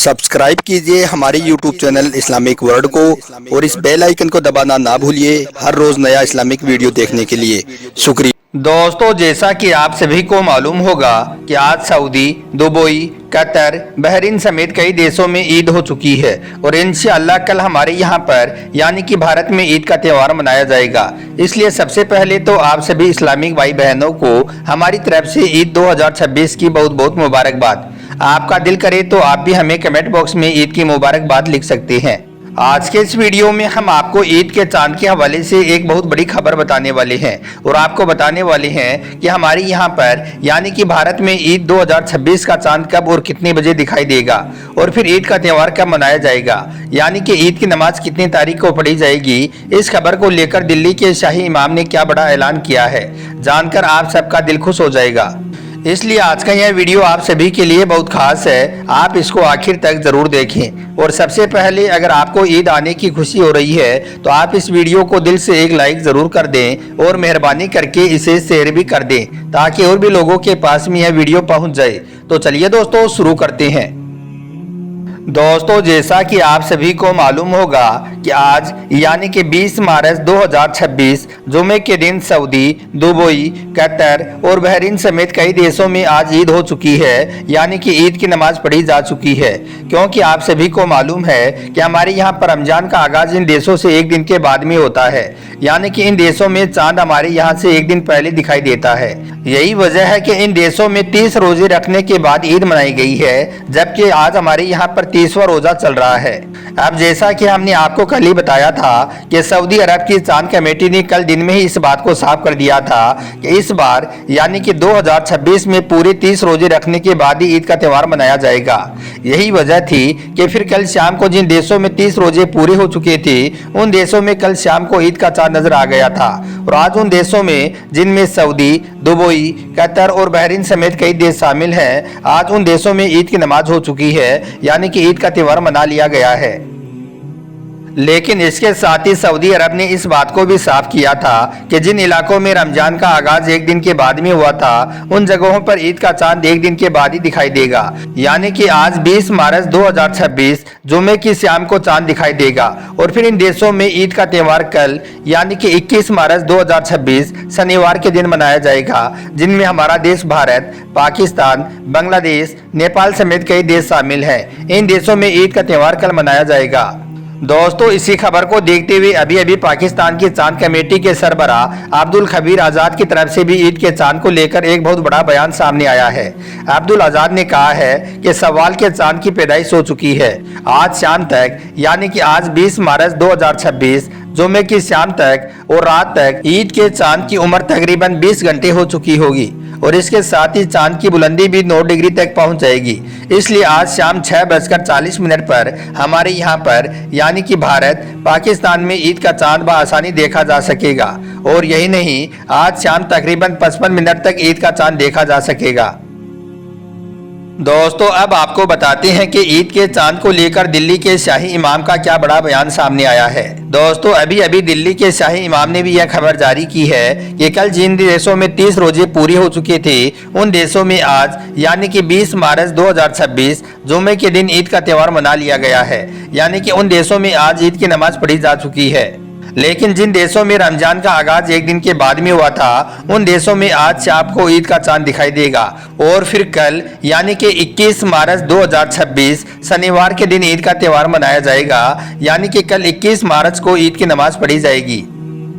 Subscribe कीजिए हमारे YouTube channel Islamic world को और इस बेल आइकन को दबाना ना भूलिए हर रोज नया इस्लामिक वीडियो देखने के लिए। शुक्रिया। दोस्तों, जैसा कि आप सभी को मालूम होगा कि आज सऊदी, दुबई, कतर, बहरीन समेत कई देशों में ईद हो चुकी है और इंशाअल्लाह कल हमारे यहाँ पर यानी कि भारत में ईद का त्यौहार मनाया जाएगा। इसलिए सबसे पहले तो आप सभी इस्लामिक भाई बहनों को हमारी तरफ से ईद 2026 की बहुत बहुत मुबारकबाद। आपका दिल करे तो आप भी हमें कमेंट बॉक्स में ईद की मुबारकबाद लिख सकते हैं। आज के इस वीडियो में हम आपको ईद के चांद के हवाले से एक बहुत बड़ी खबर बताने वाले हैं और आपको बताने वाले हैं कि हमारे यहाँ पर यानी कि भारत में ईद 2026 का चांद कब और कितने बजे दिखाई देगा और फिर ईद का त्यौहार कब मनाया जाएगा, यानी कि ईद की नमाज कितनी तारीख को पढ़ी जाएगी। इस खबर को लेकर दिल्ली के शाही इमाम ने क्या बड़ा ऐलान किया है, जानकर आप सबका दिल खुश हो जाएगा। इसलिए आज का यह वीडियो आप सभी के लिए बहुत खास है, आप इसको आखिर तक जरूर देखें। और सबसे पहले अगर आपको ईद आने की खुशी हो रही है तो आप इस वीडियो को दिल से एक लाइक जरूर कर दें और मेहरबानी करके इसे शेयर भी कर दें ताकि और भी लोगों के पास में यह वीडियो पहुंच जाए। तो चलिए दोस्तों शुरू करते हैं। दोस्तों, जैसा कि आप सभी को मालूम होगा कि आज यानी कि 20 मार्च 2026 जुमे के दिन सऊदी, दुबई, कतर और बहरीन समेत कई देशों में आज ईद हो चुकी है, यानी कि ईद की नमाज पढ़ी जा चुकी है। क्योंकि आप सभी को मालूम है कि हमारे यहाँ पर रमजान का आगाज इन देशों से एक दिन के बाद में होता है, यानी कि इन देशों में चांद हमारे यहाँ से एक दिन पहले दिखाई देता है। यही वजह है कि इन देशों में 30 रोजे रखने के बाद ईद मनाई गई है, जबकि आज हमारे यहाँ पर 30वां रोजा चल रहा है। अब जैसा कि हमने आपको कल ही बताया था कि सऊदी अरब की चांद कमेटी ने कल दिन में ही इस बात को साफ कर दिया था कि इस बार यानी कि 2026 में पूरे 30 रोजे रखने के बाद ही ईद का त्यौहार मनाया जाएगा। यही वजह थी कि फिर कल शाम को जिन देशों में 30 रोजे पूरे हो चुके थे उन देशों में कल शाम को ईद का चांद नजर आ गया था। और आज उन देशों में जिनमें सऊदी, दुबई, कतर और बहरीन समेत कई देश शामिल हैं, आज उन देशों में ईद की नमाज हो चुकी है, यानी कि ईद का त्यौहार मना लिया गया है। लेकिन इसके साथ ही सऊदी अरब ने इस बात को भी साफ किया था कि जिन इलाकों में रमजान का आगाज एक दिन के बाद में हुआ था उन जगहों पर ईद का चांद एक दिन के बाद ही दिखाई देगा, यानी कि आज 20 मार्च 2026 जुमे की शाम को चांद दिखाई देगा। और फिर इन देशों में ईद का त्यौहार कल यानी कि 21 मार्च 2026 शनिवार के दिन मनाया जाएगा, जिनमें हमारा देश भारत, पाकिस्तान, बांग्लादेश, नेपाल समेत कई देश शामिल हैं। इन देशों में ईद का त्यौहार कल मनाया जाएगा। दोस्तों, इसी खबर को देखते हुए अभी अभी पाकिस्तान की चांद कमेटी के सरबराह अब्दुल खबीर आजाद की तरफ से भी ईद के चांद को लेकर एक बहुत बड़ा बयान सामने आया है। अब्दुल आजाद ने कहा है कि सवाल के चांद की पैदाइश हो चुकी है। आज शाम तक यानी कि आज 20 मार्च 2026 जुमे की शाम तक और रात तक ईद के चांद की उम्र तकरीबन 20 घंटे हो चुकी होगी और इसके साथ ही चांद की बुलंदी भी 9 डिग्री तक पहुंच जाएगी। इसलिए आज शाम 6:40 पर हमारे यहाँ पर यानी कि भारत, पाकिस्तान में ईद का चांद बआसानी देखा जा सकेगा। और यही नहीं, आज शाम तकरीबन 55 मिनट तक ईद का चांद देखा जा सकेगा। दोस्तों, अब आपको बताते हैं कि ईद के चांद को लेकर दिल्ली के शाही इमाम का क्या बड़ा बयान सामने आया है। दोस्तों, अभी अभी दिल्ली के शाही इमाम ने भी यह खबर जारी की है कि कल जिन देशों में 30 रोजे पूरे हो चुके थे उन देशों में आज यानी कि 20 मार्च 2026 जुमे के दिन ईद का त्यौहार मना लिया गया है, यानी कि उन देशों में आज ईद की नमाज पढ़ी जा चुकी है। लेकिन जिन देशों में रमजान का आगाज एक दिन के बाद में हुआ था उन देशों में आज शाम को ईद का चांद दिखाई देगा और फिर कल यानी कि 21 मार्च 2026 शनिवार के दिन ईद का त्यौहार मनाया जाएगा, यानी कि कल 21 मार्च को ईद की नमाज पढ़ी जाएगी।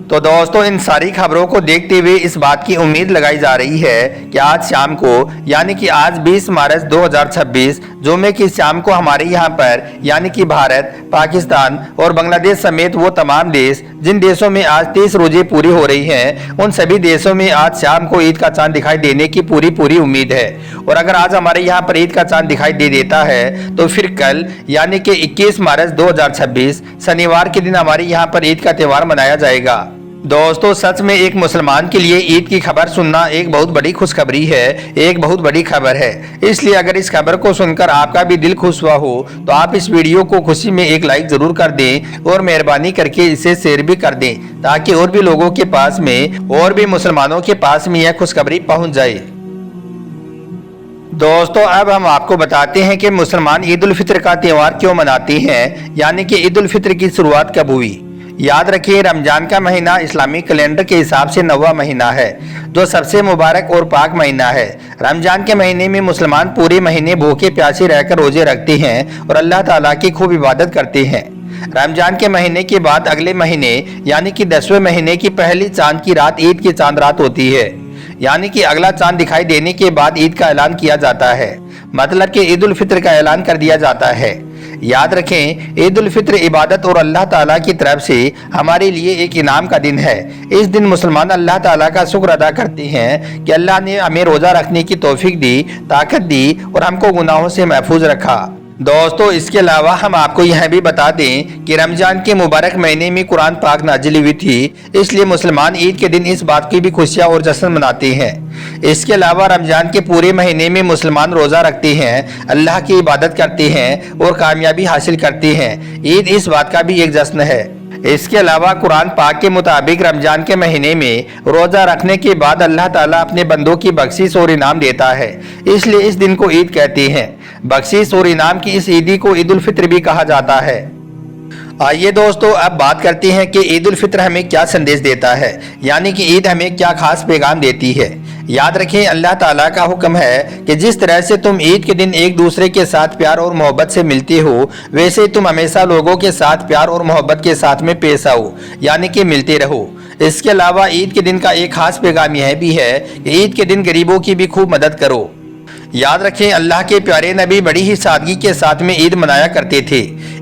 तो दोस्तों, इन सारी खबरों को देखते हुए इस बात की उम्मीद लगाई जा रही है कि आज शाम को यानी कि आज 20 मार्च 2026 जुमे की शाम को हमारे यहाँ पर यानी कि भारत, पाकिस्तान और बांग्लादेश समेत वो तमाम देश जिन देशों में आज 30 रोजे पूरी हो रही हैं उन सभी देशों में आज शाम को ईद का चांद दिखाई देने की पूरी उम्मीद है। और अगर आज हमारे यहाँ पर ईद का चांद दिखाई दे देता है तो फिर कल यानी कि 21 मार्च 2026 शनिवार के दिन हमारे यहाँ पर ईद का त्यौहार मनाया जाएगा। दोस्तों, सच में एक मुसलमान के लिए ईद की खबर सुनना एक बहुत बड़ी खुशखबरी है, एक बहुत बड़ी खबर है। इसलिए अगर इस खबर को सुनकर आपका भी दिल खुश हुआ हो तो आप इस वीडियो को खुशी में एक लाइक जरूर कर दें और मेहरबानी करके इसे शेयर भी कर दें ताकि और भी लोगों के पास में और भी मुसलमानों के पास में यह खुशखबरी पहुंच जाए। दोस्तों अब हम आपको बताते हैं कि मुसलमान ईद उल फित्र का त्यौहार क्यों मनाते हैं, यानी कि ईद उल फित्र की शुरुआत कब हुई। याद रखिए, रमजान का महीना इस्लामिक कैलेंडर के हिसाब से 9वां महीना है, जो सबसे मुबारक और पाक महीना है। रमजान के महीने में मुसलमान पूरे महीने भूखे प्यासे रहकर रोजे रखते हैं और अल्लाह ताला की खूब इबादत करते हैं। रमजान के महीने के बाद अगले महीने यानी कि 10वें महीने की पहली चांद की रात ईद की चांद रात होती है, यानी कि अगला चांद दिखाई देने के बाद ईद का ऐलान किया जाता है, मतलब कि ईद उल फित्र का ऐलान कर दिया जाता है। याद रखें, ईद उल फित्र इबादत और अल्लाह ताला की तरफ से हमारे लिए एक इनाम का दिन है। इस दिन मुसलमान अल्लाह ताला का शुक्र अदा करते हैं कि अल्लाह ने हमें रोजा रखने की तौफीक दी, ताकत दी और हमको गुनाहों से महफूज रखा। दोस्तों इसके अलावा हम आपको यह भी बता दें कि रमजान के मुबारक महीने में कुरान पाक नाजिल हुई थी, इसलिए मुसलमान ईद के दिन इस बात की भी खुशियां और जश्न मनाते हैं। इसके अलावा रमजान के पूरे महीने में मुसलमान रोजा रखते हैं, अल्लाह की इबादत करते हैं और कामयाबी हासिल करते हैं। ईद इस बात का भी एक जश्न है। इसके अलावा कुरान पाक के मुताबिक रमजान के महीने में रोजा रखने के बाद अल्लाह ताला अपने बंदों की बख्शिश और इनाम देता है, इसलिए इस दिन को ईद कहते हैं। बख्शिश और इनाम की इस ईदी को ईद उल फित्र भी कहा जाता है। आइए दोस्तों अब बात करते हैं कि ईद उल फित्र हमें क्या संदेश देता है, यानी कि ईद हमें क्या खास पैगाम देती है। याद रखें, अल्लाह ताला का हुक्म है कि जिस तरह से तुम ईद के दिन एक दूसरे के साथ प्यार और मोहब्बत से मिलते हो, वैसे तुम हमेशा लोगों के साथ प्यार और मोहब्बत के साथ में पेश आओ, यानी कि मिलते रहो। इसके अलावा ईद के दिन का एक खास पैगाम यह भी है कि ईद के दिन गरीबों की भी खूब मदद करो। याद रखें, अल्लाह के प्यारे नबी बड़ी ही सादगी के साथ में ईद मनाया करते थे।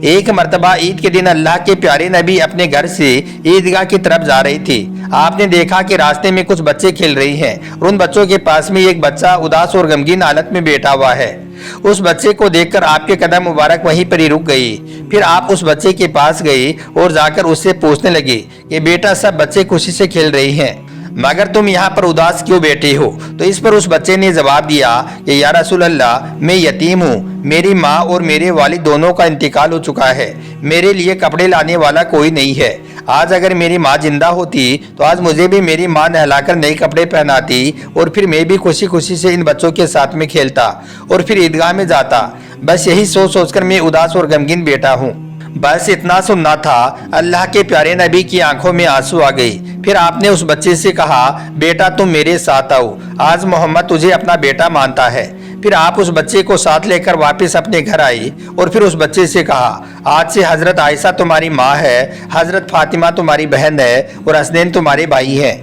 एक मर्तबा ईद के दिन अल्लाह के प्यारे नबी अपने घर से ईदगाह की तरफ जा रहे थे। आपने देखा कि रास्ते में कुछ बच्चे खेल रहे हैं और उन बच्चों के पास में एक बच्चा उदास और गमगीन हालत में बैठा हुआ है। उस बच्चे को देखकर आपके कदम मुबारक वहीं पर ही रुक गई। फिर आप उस बच्चे के पास गए और जाकर उससे पूछने लगे कि बेटा, सब बच्चे खुशी से खेल रहे हैं, मगर तुम यहाँ पर उदास क्यों बैठे हो। तो इस पर उस बच्चे ने जवाब दिया कि या रसूल अल्लाह, मैं यतीम हूँ, मेरी माँ और मेरे वालिद दोनों का इंतकाल हो चुका है, मेरे लिए कपड़े लाने वाला कोई नहीं है। आज अगर मेरी माँ जिंदा होती तो आज मुझे भी मेरी माँ नहलाकर नए कपड़े पहनाती और फिर मैं भी खुशी खुशी से इन बच्चों के साथ में खेलता और फिर ईदगाह में जाता। बस यही सोच सोचकर मैं उदास और गमगीन बैठा हूँ। बस इतना सुनना था, अल्लाह के प्यारे नबी की आंखों में आंसू आ गई। फिर आपने उस बच्चे से कहा, बेटा तुम मेरे साथ आओ, आज मोहम्मद तुझे अपना बेटा मानता है। फिर आप उस बच्चे को साथ लेकर वापस अपने घर आई और फिर उस बच्चे से कहा, आज से हजरत आयशा तुम्हारी माँ है, हजरत फातिमा तुम्हारी बहन है और हसनैन तुम्हारे भाई हैं।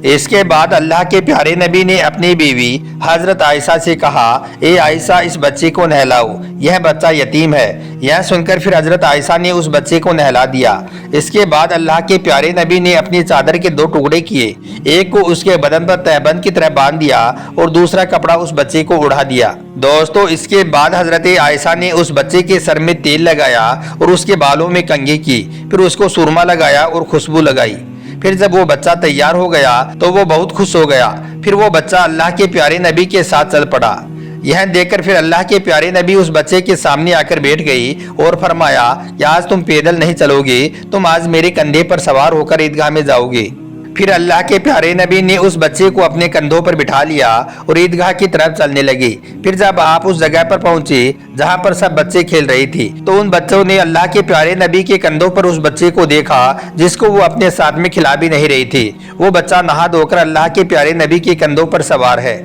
इसके बाद अल्लाह के प्यारे नबी ने अपनी बीवी हजरत आयशा से कहा, ए आयशा, इस बच्चे को नहलाओ, यह बच्चा यतीम है। यह सुनकर फिर हजरत आयशा ने उस बच्चे को नहला दिया। इसके बाद अल्लाह के प्यारे नबी ने अपनी चादर के 2 टुकड़े किए, एक को उसके बदन पर तहबंद की तरह बांध दिया और दूसरा कपड़ा उस बच्चे को उड़ा दिया। दोस्तों इसके बाद हजरत आयशा ने उस बच्चे के सर में तेल लगाया और उसके बालों में कंघी की, फिर उसको सुरमा लगाया और खुशबू लगाई। फिर जब वो बच्चा तैयार हो गया तो वो बहुत खुश हो गया। फिर वो बच्चा अल्लाह के प्यारे नबी के साथ चल पड़ा। यह देखकर फिर अल्लाह के प्यारे नबी उस बच्चे के सामने आकर बैठ गई और फरमाया कि आज तुम पैदल नहीं चलोगे, तुम आज मेरे कंधे पर सवार होकर ईदगाह में जाओगे। फिर अल्लाह के प्यारे नबी ने उस बच्चे को अपने कंधों पर बिठा लिया और ईदगाह की तरफ चलने लगे। फिर जब आप उस जगह पर पहुंचे जहां पर सब बच्चे खेल रहे थे, तो उन बच्चों ने अल्लाह के प्यारे नबी के कंधों पर उस बच्चे को देखा जिसको वो अपने साथ में खिला भी नहीं रही थी। वो बच्चा नहा धोकर अल्लाह के प्यारे नबी के कंधों पर सवार है।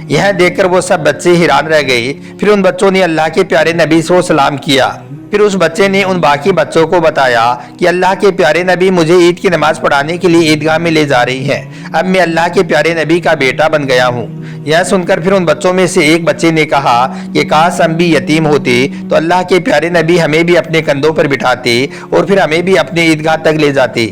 यह देखकर वो सब बच्चे हैरान रह गए। फिर उन बच्चों ने अल्लाह के प्यारे नबी से सलाम किया। फिर उस बच्चे ने उन बाकी बच्चों को बताया कि अल्लाह के प्यारे नबी मुझे ईद की नमाज पढ़ाने के लिए ईदगाह में ले जा रही हैं। अब मैं अल्लाह के प्यारे नबी का बेटा बन गया हूँ। यह सुनकर फिर उन बच्चों में से एक बच्चे ने कहा कि काश हम भी यतीम होते तो अल्लाह के प्यारे नबी हमें भी अपने कंधों पर बिठाते और फिर हमें भी अपने ईदगाह तक ले जाते।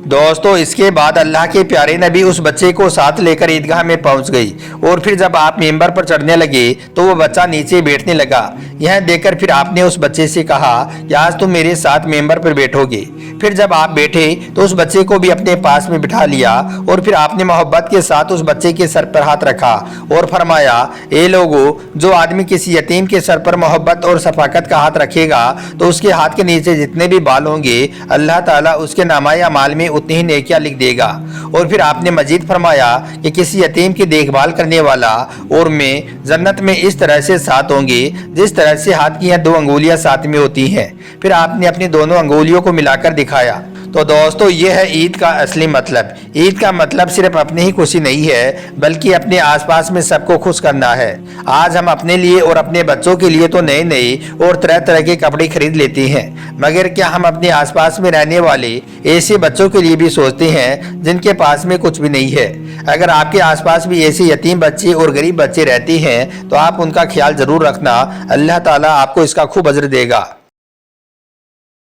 दोस्तों इसके बाद अल्लाह के प्यारे नबी उस बच्चे को साथ लेकर ईदगाह में पहुंच गई और फिर जब आप मेंबर पर चढ़ने लगे तो वो बच्चा नीचे बैठने लगा। यह देखकर फिर आपने उस बच्चे से कहा कि आज तुम मेरे साथ मेंबर पर बैठोगे। फिर जब आप बैठे तो उस बच्चे को भी अपने पास में बिठा लिया और फिर आपने मोहब्बत के साथ उस बच्चे के सर पर हाथ रखा और फरमाया, ए लोगो, जो आदमी किसी यतीम के सर पर मोहब्बत और शफाकत का हाथ रखेगा तो उसके हाथ के नीचे जितने भी बाल होंगे अल्लाह ताला उसके नामाए अमाल में उतनी ही नेकियां लिख देगा। और फिर आपने मजीद फरमाया कि किसी यतीम की देखभाल करने वाला और मैं जन्नत में इस तरह से साथ होंगे जिस तरह से हाथ की 2 अंगुलियां साथ में होती हैं। फिर आपने अपनी दोनों अंगुलियों को मिलाकर दिखाया। तो दोस्तों, ये है ईद का असली मतलब। ईद का मतलब सिर्फ अपनी ही खुशी नहीं है बल्कि अपने आसपास में सबको खुश करना है। आज हम अपने लिए और अपने बच्चों के लिए तो नए नए और तरह तरह के कपड़े खरीद लेते हैं, मगर क्या हम अपने आसपास में रहने वाले ऐसे बच्चों के लिए भी सोचते हैं जिनके पास में कुछ भी नहीं है? अगर आपके आसपास भी ऐसे यतीम बच्चे और गरीब बच्चे रहते हैं तो आप उनका ख्याल जरूर रखना। अल्लाह ताला आपको इसका खूब अजर देगा।